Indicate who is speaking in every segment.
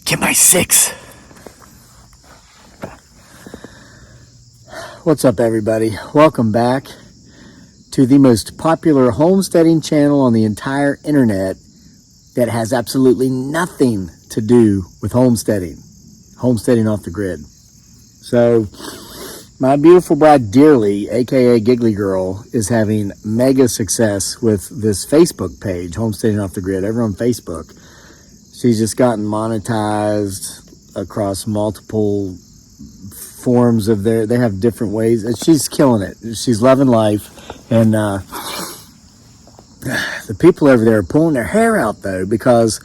Speaker 1: Get my 6. What's up, everybody? Welcome back to the most popular homesteading channel on the entire internet that has absolutely nothing to do with homesteading off the grid. So my beautiful bride Dearly, aka Giggly Girl, is having mega success with this Facebook page, Homesteading Off the Grid, over on Facebook. She's just gotten monetized across multiple forms of they have different ways. She's killing it. She's loving life. And the people over there are pulling their hair out, though, because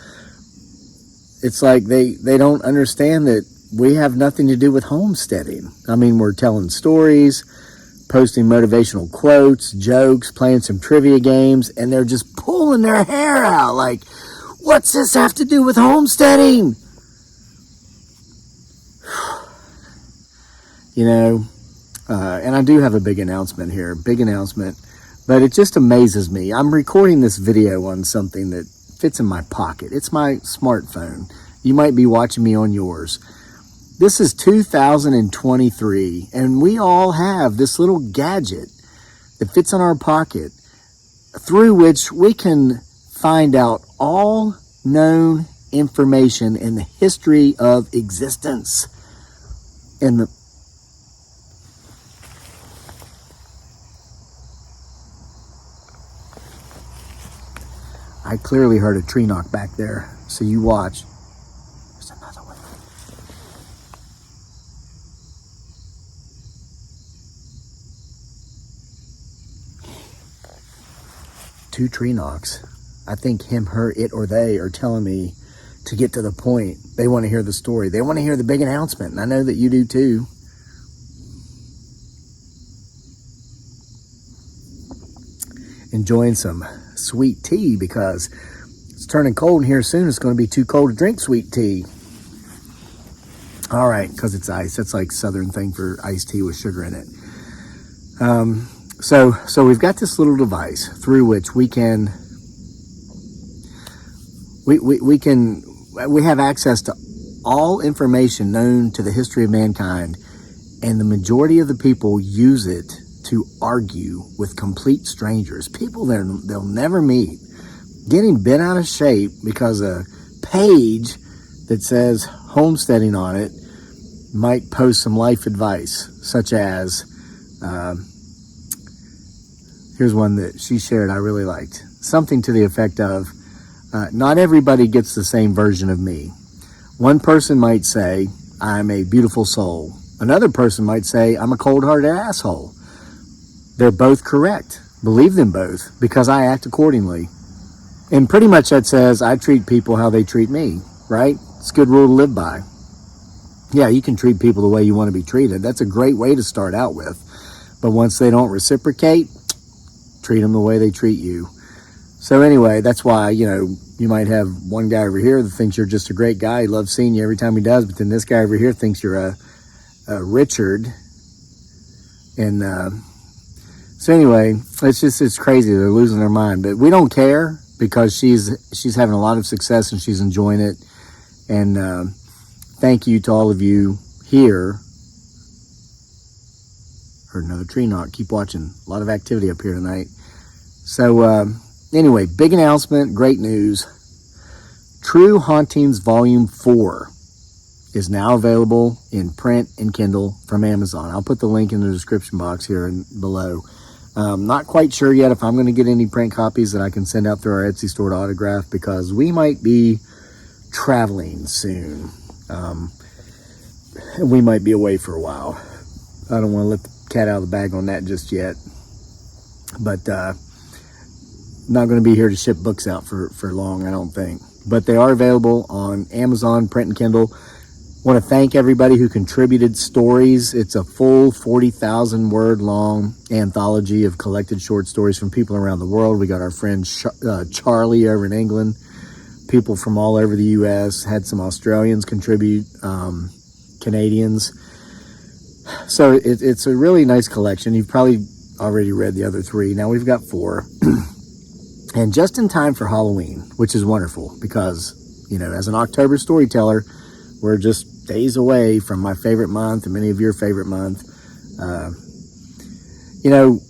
Speaker 1: it's like they don't understand that we have nothing to do with homesteading. I mean, we're telling stories, posting motivational quotes, jokes, playing some trivia games, and they're just pulling their hair out. Like, what's this have to do with homesteading? You know, and I do have a big announcement here, but it just amazes me. I'm recording this video on something that fits in my pocket. It's my smartphone. You might be watching me on yours. This is 2023, and we all have this little gadget that fits in our pocket through which we can find out all known information in the history of existence. And I clearly heard a tree knock back there, so you watch. There's another one. 2 tree knocks. I think him, her, it, or they are telling me to get to the point. They want to hear the story. They want to hear the big announcement, and I know that you do too. Enjoying some sweet tea because it's turning cold in here soon. It's going to be too cold to drink sweet tea. All right, because it's ice. That's like Southern thing for iced tea with sugar in it. So we've got this little device through which we have access to all information known to the history of mankind, and the majority of the people use it to argue with complete strangers, people they'll never meet, getting bent out of shape because a page that says homesteading on it might post some life advice, such as, here's one that she shared I really liked. Something to the effect of, not everybody gets the same version of me. One person might say, I'm a beautiful soul. Another person might say, I'm a cold-hearted asshole. They're both correct. Believe them both, because I act accordingly. And pretty much that says I treat people how they treat me, right? It's a good rule to live by. Yeah, you can treat people the way you want to be treated. That's a great way to start out with. But once they don't reciprocate, treat them the way they treat you. So anyway, that's why, you might have one guy over here that thinks you're just a great guy. He loves seeing you every time he does. But then this guy over here thinks you're a Richard. And, so anyway, it's crazy. They're losing their mind, but we don't care because she's having a lot of success and she's enjoying it. And thank you to all of you here. Heard another tree knock. Keep watching. A lot of activity up here tonight. So anyway, big announcement, great news. True Hauntings Volume 4 is now available in print and Kindle from Amazon. I'll put the link in the description box here and below. Not quite sure yet if I'm going to get any print copies that I can send out through our Etsy store to autograph, because we might be traveling soon. We might be away for a while. I don't want to let the cat out of the bag on that just yet. But not going to be here to ship books out for long, I don't think. But they are available on Amazon, print and Kindle. Want to thank everybody who contributed stories. It's a full 40,000 word long anthology of collected short stories from people around the world. We got our friend Charlie over in England, people from all over the U.S., had some Australians contribute, Canadians. So it's a really nice collection. You've probably already read the other 3. Now we've got 4. And just in time for Halloween, which is wonderful because, as an October storyteller, We're just days away from my favorite month and many of your favorite month. You know,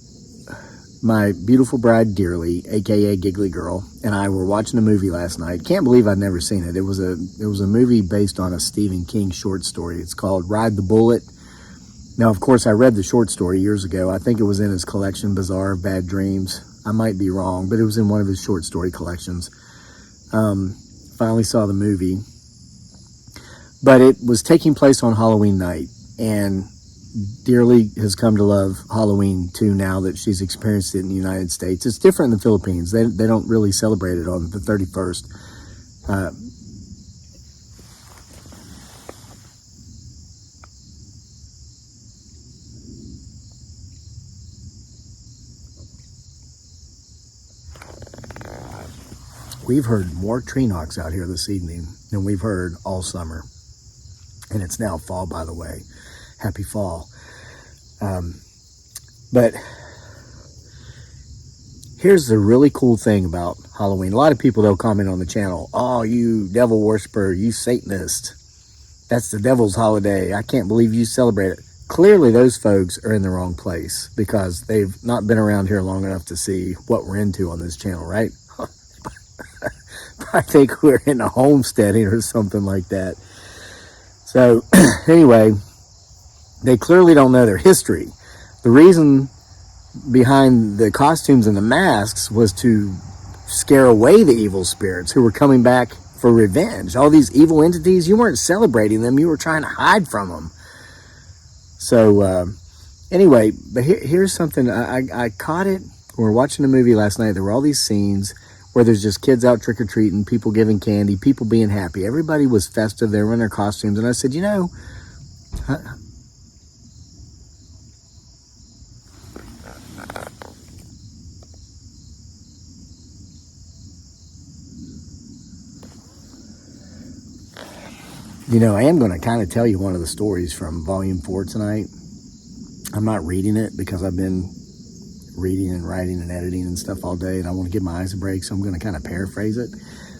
Speaker 1: my beautiful bride, Dearly, aka Giggly Girl, and I were watching a movie last night. Can't believe I'd never seen it. It was a movie based on a Stephen King short story. It's called Ride the Bullet. Now, of course, I read the short story years ago. I think it was in his collection, Bazaar of Bad Dreams. I might be wrong, but it was in one of his short story collections. Finally saw the movie. But it was taking place on Halloween night, and Dearly has come to love Halloween too now that she's experienced it in the United States. It's different in the Philippines. They don't really celebrate it on the 31st. We've heard more tree knocks out here this evening than we've heard all summer. And it's now fall, by the way. Happy fall. But here's the really cool thing about Halloween. A lot of people, they'll comment on the channel, "Oh, you devil worshiper, you Satanist. That's the devil's holiday. I can't believe you celebrate it." Clearly, those folks are in the wrong place because they've not been around here long enough to see what we're into on this channel, right? I think we're into homesteading or something like that. So, anyway, they clearly don't know their history. The reason behind the costumes and the masks was to scare away the evil spirits who were coming back for revenge. All these evil entities, you weren't celebrating them, you were trying to hide from them. So, anyway, but here's something. I caught it. We were watching a movie last night. There were all these scenes where there's just kids out trick-or-treating, people giving candy, people being happy. Everybody was festive. They were in their costumes. And I said, you know, I am going to kind of tell you one of the stories from Volume 4 tonight. I'm not reading it because I've been reading and writing and editing and stuff all day, and I want to give my eyes a break, so I'm going to kind of paraphrase it.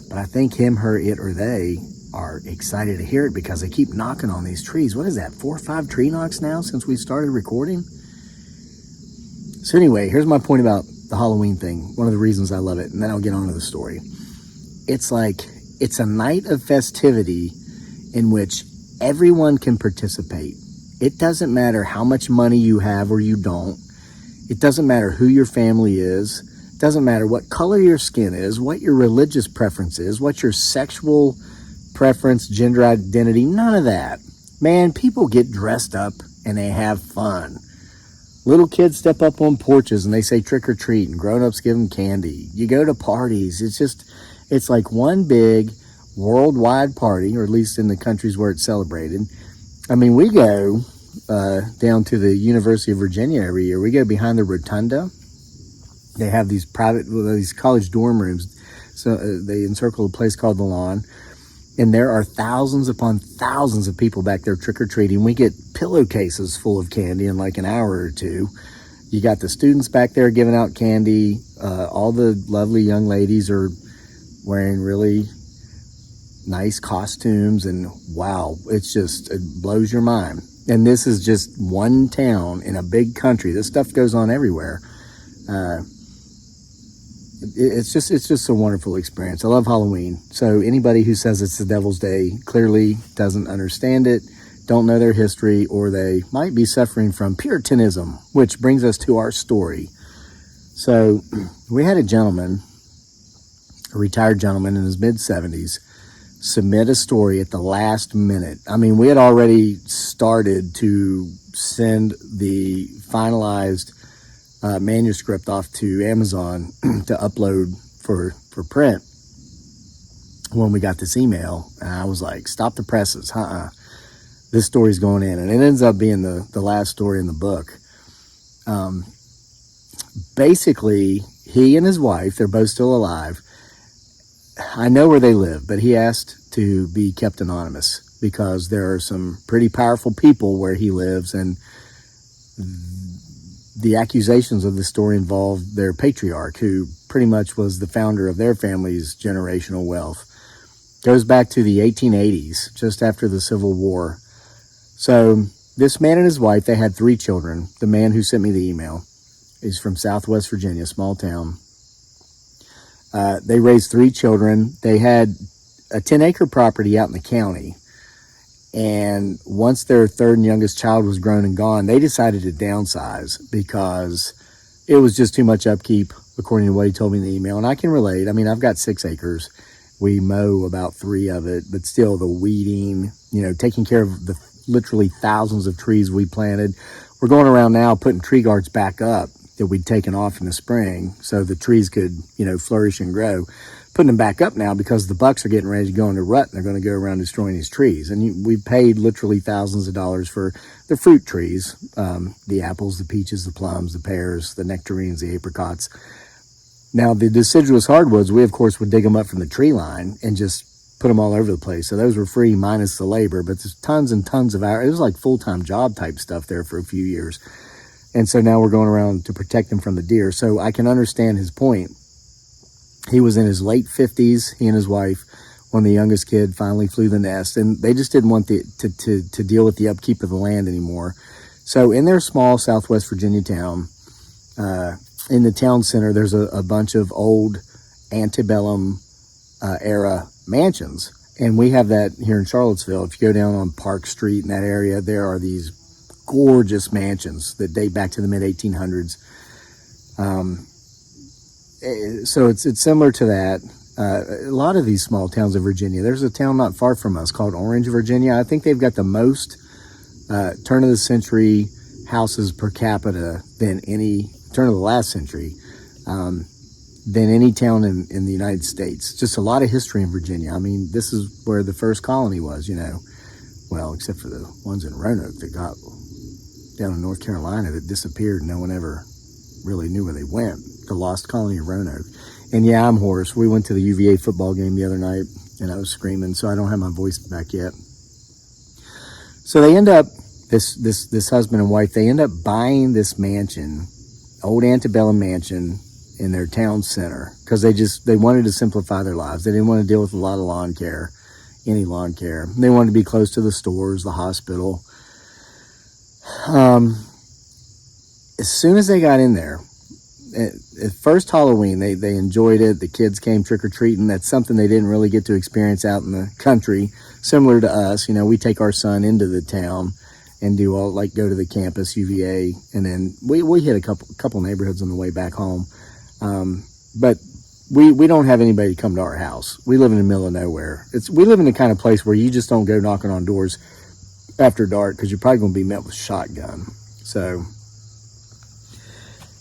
Speaker 1: But I think him, her, it, or they are excited to hear it because they keep knocking on these trees. What is that, 4 or 5 tree knocks now since we started recording? So anyway, here's my point about the Halloween thing. One of the reasons I love it, and then I'll get on to the story. It's like, it's a night of festivity in which everyone can participate. It doesn't matter how much money you have or you don't. It doesn't matter who your family is. It doesn't matter what color your skin is, what your religious preference is, what your sexual preference, gender identity, none of that. Man, people get dressed up and they have fun. Little kids step up on porches and they say trick or treat, and grown-ups give them candy. You go to parties. It's like one big worldwide party, or at least in the countries where it's celebrated. I mean, we go down to the University of Virginia every year. We go behind the rotunda. They have these these college dorm rooms. So they encircle a place called the Lawn. And there are thousands upon thousands of people back there trick-or-treating. We get pillowcases full of candy in like an hour or two. You got the students back there giving out candy. All the lovely young ladies are wearing really nice costumes, and wow, it blows your mind. And this is just one town in a big country. This stuff goes on everywhere. It's just a wonderful experience. I love Halloween. So anybody who says it's the devil's day clearly doesn't understand it, don't know their history, or they might be suffering from Puritanism, which brings us to our story. So we had a retired gentleman in his mid-70s, submit a story at the last minute. I mean, we had already started to send the finalized manuscript off to Amazon to upload for print when we got this email. And I was like, stop the presses. This story's going in. And it ends up being the last story in the book. Basically, he and his wife, they're both still alive. I know where they live, but he asked to be kept anonymous because there are some pretty powerful people where he lives, and the accusations of the story involve their patriarch, who pretty much was the founder of their family's generational wealth. Goes back to the 1880s, just after the Civil War. So this man and his wife, they had 3 children. The man who sent me the email is from Southwest Virginia, small town. They raised 3 children. They had a 10-acre property out in the county. And once their 3rd and youngest child was grown and gone, they decided to downsize because it was just too much upkeep, according to what he told me in the email. And I can relate. I mean, I've got 6 acres. We mow about 3 of it, but still the weeding, taking care of the literally thousands of trees we planted. We're going around now putting tree guards back up that we'd taken off in the spring so the trees could, flourish and grow. Putting them back up now because the bucks are getting ready to go into rut and they're going to go around destroying these trees. And we paid literally thousands of dollars for the fruit trees, the apples, the peaches, the plums, the pears, the nectarines, the apricots. Now, the deciduous hardwoods, we, of course, would dig them up from the tree line and just put them all over the place. So those were free minus the labor, but there's tons and tons of hours. It was like full-time job type stuff there for a few years. And so now we're going around to protect them from the deer. So I can understand his point. He was in his late 50s, he and his wife, when the youngest kid finally flew the nest. And they just didn't want to deal with the upkeep of the land anymore. So in their small Southwest Virginia town, in the town center, there's a bunch of old antebellum era mansions. And we have that here in Charlottesville. If you go down on Park Street in that area, there are these gorgeous mansions that date back to the mid-1800s. So it's similar to that. A lot of these small towns of Virginia. There's a town not far from us called Orange, Virginia. I think they've got the most turn of the century houses per capita than any turn of the last century than any town in the United States. Just a lot of history in Virginia. I mean, this is where the first colony was, well, except for the ones in Roanoke that got down in North Carolina that disappeared. No one ever really knew where they went. The lost colony of Roanoke. And yeah, I'm hoarse. We went to the UVA football game the other night and I was screaming, so I don't have my voice back yet. So they end up, this husband and wife, they end up buying this mansion, old antebellum mansion in their town center, because they wanted to simplify their lives. They didn't want to deal with a lot of lawn care, any lawn care. They wanted to be close to the stores, the hospital. As soon as they got in there, at first Halloween, they enjoyed it. The kids came trick-or-treating. That's something they didn't really get to experience out in the country, similar to us. We take our son into the town and do all, go to the campus, UVA, and then we hit a couple neighborhoods on the way back home. But we don't have anybody come to our house. We live in the middle of nowhere. We live in the kind of place where you just don't go knocking on doors after dark because you're probably going to be met with a shotgun. So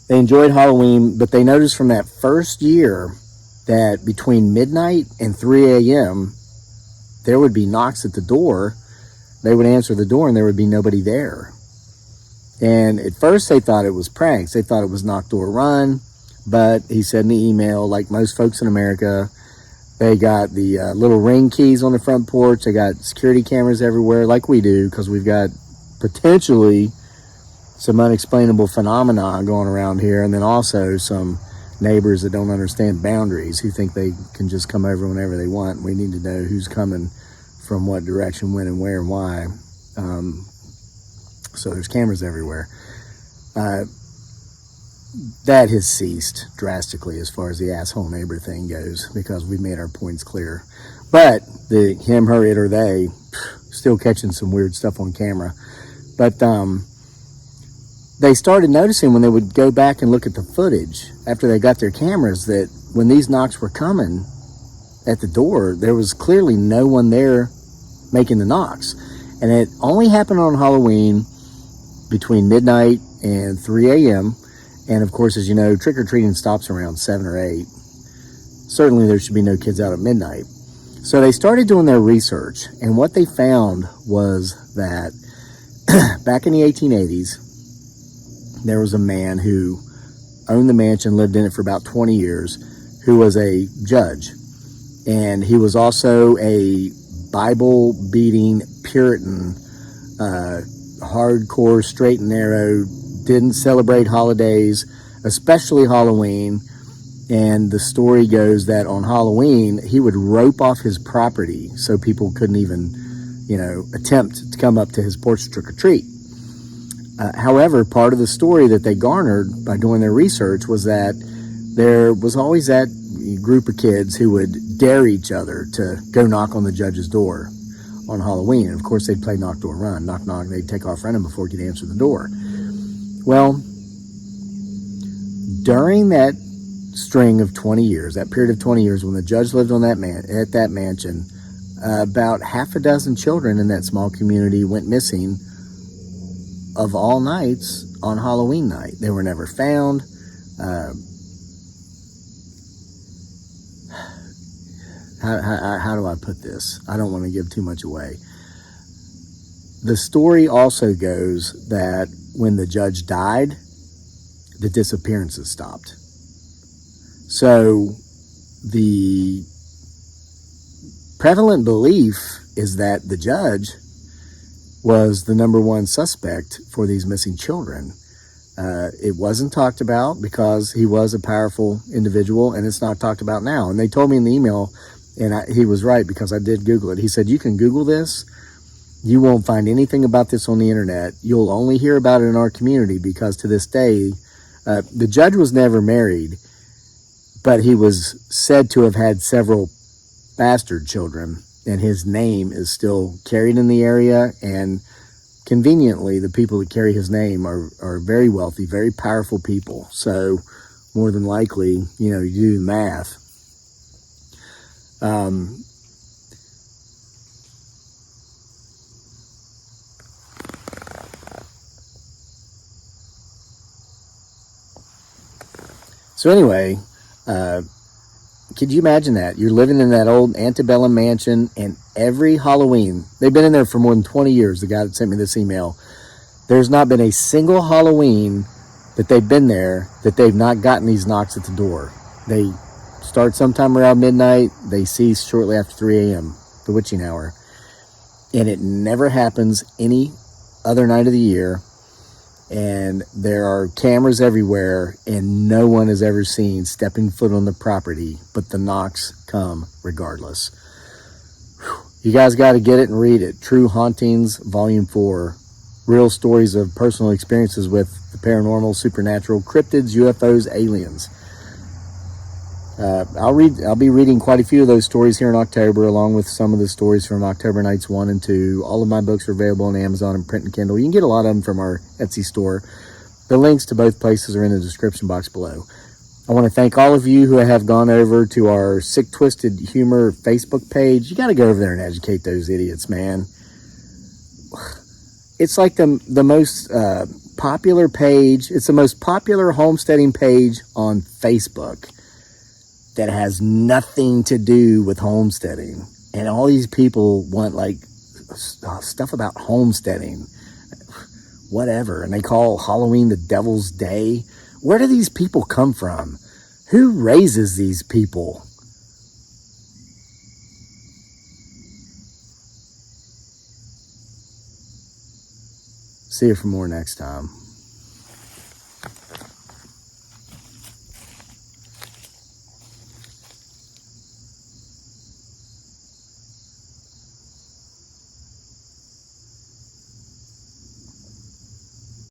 Speaker 1: they enjoyed Halloween, but they noticed from that first year that between midnight and 3 a.m., there would be knocks at the door. They would answer the door and there would be nobody there. And at first they thought it was pranks. They thought it was knock, door, run. But he said in the email, like most folks in America, they got the little ring keys on the front porch. They got security cameras everywhere like we do, because we've got potentially some unexplainable phenomena going around here, and then also some neighbors that don't understand boundaries, who think they can just come over whenever they want. We need to know who's coming from what direction, when and where and why. So there's cameras everywhere. That has ceased drastically as far as the asshole neighbor thing goes, because we've made our points clear. But the him, her, it, or they, still catching some weird stuff on camera. But they started noticing when they would go back and look at the footage after they got their cameras that when these knocks were coming at the door, there was clearly no one there making the knocks. And it only happened on Halloween between midnight and 3 a.m. And of course, as you know, trick-or-treating stops around 7 or 8. Certainly there should be no kids out at midnight. So they started doing their research, and what they found was that back in the 1880s, there was a man who owned the mansion, lived in it for about 20 years, who was a judge. And he was also a Bible-beating Puritan, hardcore, straight and narrow, didn't celebrate holidays, especially Halloween. And the story goes that on Halloween, he would rope off his property so people couldn't even, attempt to come up to his porch to trick or treat. However, part of the story that they garnered by doing their research was that there was always that group of kids who would dare each other to go knock on the judge's door on Halloween. And of course, they'd play knock, door, run. Knock, knock. They'd take off running before he could answer the door. Well, during that string of 20 years, that period of 20 years when the judge lived on at that mansion, about half a dozen children in that small community went missing of all nights on Halloween night. They were never found. How do I put this? I don't want to give too much away. The story also goes that when the judge died, the disappearances stopped. So the prevalent belief is that the judge was the number one suspect for these missing children. It wasn't talked about because he was a powerful individual, and it's not talked about now. And they told me in the email, and he was right because I did Google it. He said, you can Google this. You won't find anything about this on the internet. You'll only hear about it in our community because to this day, the judge was never married, but he was said to have had several bastard children, and his name is still carried in the area. And conveniently, the people that carry his name are very wealthy, very powerful people. So more than likely, you do the math. So anyway, could you imagine that? You're living in that old antebellum mansion, and every Halloween, they've been in there for more than 20 years, the guy that sent me this email, there's not been a single Halloween that they've been there that they've not gotten these knocks at the door. They start sometime around midnight, they cease shortly after 3 a.m., the witching hour. And it never happens any other night of the year. And there are cameras everywhere, and no one is ever seen stepping foot on the property, but the knocks come regardless. You guys got to get it and read it. True Hauntings, Volume 4. Real stories of personal experiences with the paranormal, supernatural, cryptids, UFOs, aliens. I'll be reading quite a few of those stories here in October, along with some of the stories from October Nights 1 and 2. All of my books are available on Amazon and print and Kindle. You can get a lot of them from our Etsy store. The links to both places are in the description box below. I want to thank all of you who have gone over to our Sick Twisted Humor Facebook page. You got to go over there and educate those idiots, man. It's like the most popular page. It's the most popular homesteading page on Facebook that has nothing to do with homesteading. And all these people want like stuff about homesteading, whatever. And they call Halloween the Devil's Day. Where do these people come from? Who raises these people? See you for more next time.